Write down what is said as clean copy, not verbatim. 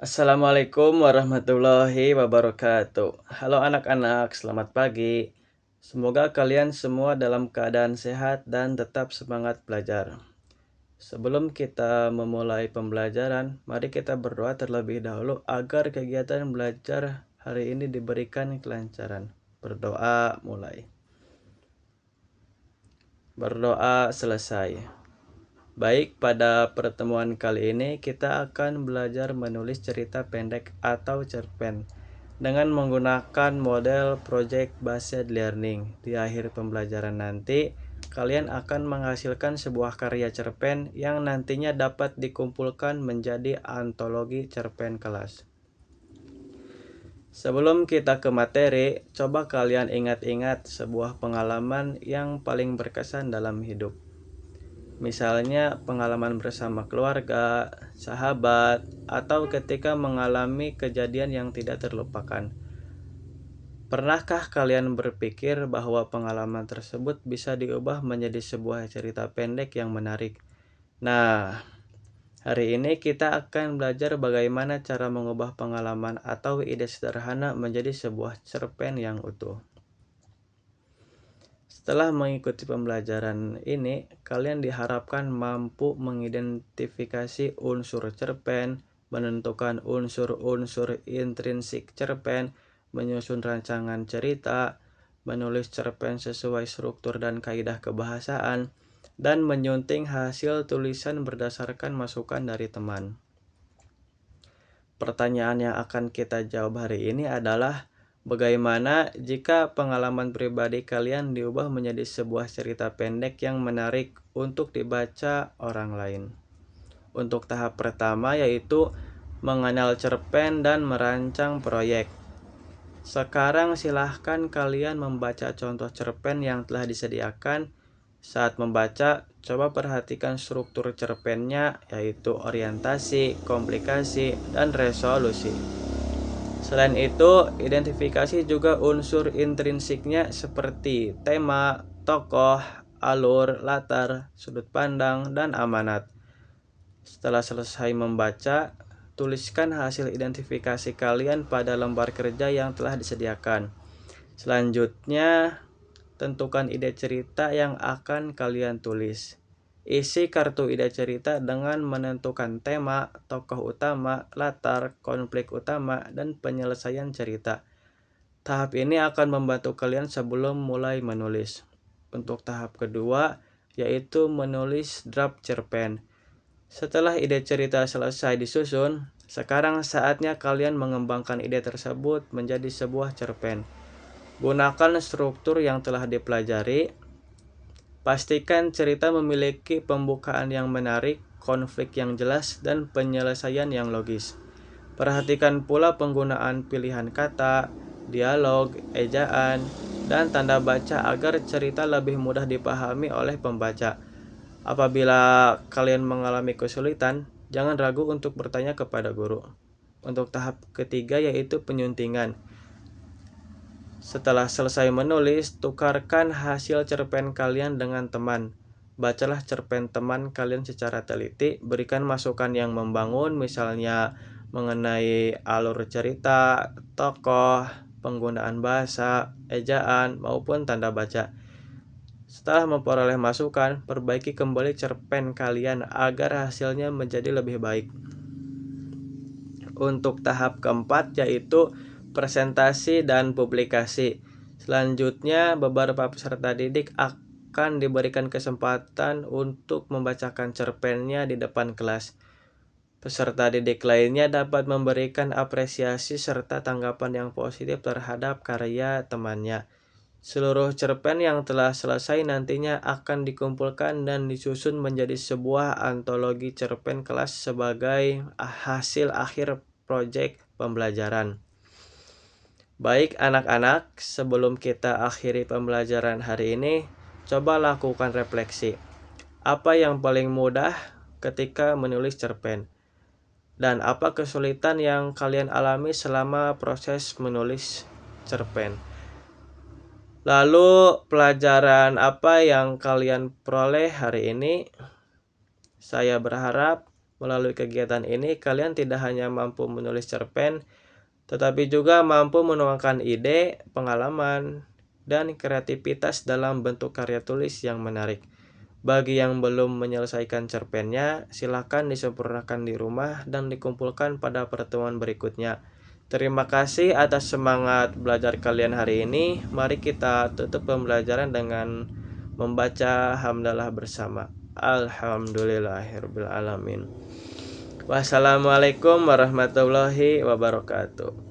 Assalamualaikum warahmatullahi wabarakatuh. Halo anak-anak, selamat pagi. Semoga kalian semua dalam keadaan sehat dan tetap semangat belajar. Sebelum kita memulai pembelajaran, mari kita berdoa terlebih dahulu agar kegiatan belajar hari ini diberikan kelancaran. Berdoa mulai. Berdoa selesai. Baik, pada pertemuan kali ini kita akan belajar menulis cerita pendek atau cerpen dengan menggunakan model Project Based Learning. Di akhir pembelajaran nanti, kalian akan menghasilkan sebuah karya cerpen yang nantinya dapat dikumpulkan menjadi antologi cerpen kelas. Sebelum kita ke materi, coba kalian ingat-ingat sebuah pengalaman yang paling berkesan dalam hidup. Misalnya pengalaman bersama keluarga, sahabat, atau ketika mengalami kejadian yang tidak terlupakan. Pernahkah kalian berpikir bahwa pengalaman tersebut bisa diubah menjadi sebuah cerita pendek yang menarik? Nah, hari ini kita akan belajar bagaimana cara mengubah pengalaman atau ide sederhana menjadi sebuah cerpen yang utuh. Setelah mengikuti pembelajaran ini, kalian diharapkan mampu mengidentifikasi unsur cerpen, menentukan unsur-unsur intrinsik cerpen, menyusun rancangan cerita, menulis cerpen sesuai struktur dan kaidah kebahasaan, dan menyunting hasil tulisan berdasarkan masukan dari teman. Pertanyaan yang akan kita jawab hari ini adalah, bagaimana jika pengalaman pribadi kalian diubah menjadi sebuah cerita pendek yang menarik untuk dibaca orang lain? Untuk tahap pertama yaitu mengenal cerpen dan merancang proyek. Sekarang silahkan kalian membaca contoh cerpen yang telah disediakan. Saat membaca, coba perhatikan struktur cerpennya, yaitu orientasi, komplikasi, dan resolusi. Selain itu, identifikasi juga unsur intrinsiknya seperti tema, tokoh, alur, latar, sudut pandang, dan amanat. Setelah selesai membaca, tuliskan hasil identifikasi kalian pada lembar kerja yang telah disediakan. Selanjutnya, tentukan ide cerita yang akan kalian tulis. Isi kartu ide cerita dengan menentukan tema, tokoh utama, latar, konflik utama, dan penyelesaian cerita. Tahap ini akan membantu kalian sebelum mulai menulis. Untuk tahap kedua, yaitu menulis draft cerpen. Setelah ide cerita selesai disusun, sekarang saatnya kalian mengembangkan ide tersebut menjadi sebuah cerpen. Gunakan struktur yang telah dipelajari. Pastikan cerita memiliki pembukaan yang menarik, konflik yang jelas, dan penyelesaian yang logis. Perhatikan pula penggunaan pilihan kata, dialog, ejaan, dan tanda baca agar cerita lebih mudah dipahami oleh pembaca. Apabila kalian mengalami kesulitan, jangan ragu untuk bertanya kepada guru. Untuk tahap ketiga yaitu penyuntingan. Setelah selesai menulis, tukarkan hasil cerpen kalian dengan teman. Bacalah cerpen teman kalian secara teliti, berikan masukan yang membangun, misalnya mengenai alur cerita, tokoh, penggunaan bahasa, ejaan, maupun tanda baca. Setelah memperoleh masukan, perbaiki kembali cerpen kalian agar hasilnya menjadi lebih baik. Untuk tahap keempat yaitu presentasi dan publikasi. Selanjutnya, beberapa peserta didik akan diberikan kesempatan untuk membacakan cerpennya di depan kelas. Peserta didik lainnya dapat memberikan apresiasi serta tanggapan yang positif terhadap karya temannya. Seluruh cerpen yang telah selesai nantinya akan dikumpulkan dan disusun menjadi sebuah antologi cerpen kelas sebagai hasil akhir proyek pembelajaran. Baik anak-anak, sebelum kita akhiri pembelajaran hari ini, coba lakukan refleksi. Apa yang paling mudah ketika menulis cerpen? Dan apa kesulitan yang kalian alami selama proses menulis cerpen? Lalu pelajaran apa yang kalian peroleh hari ini? Saya berharap Melalui kegiatan ini, kalian tidak hanya mampu menulis cerpen, tetapi juga mampu menuangkan ide, pengalaman, dan kreativitas dalam bentuk karya tulis yang menarik. Bagi yang belum menyelesaikan cerpennya, silakan disempurnakan di rumah dan dikumpulkan pada pertemuan berikutnya. Terima kasih atas semangat belajar kalian hari ini. Mari kita tutup pembelajaran dengan membaca hamdalah bersama. Alhamdulillahirabbil alamin. Wassalamualaikum warahmatullahi wabarakatuh.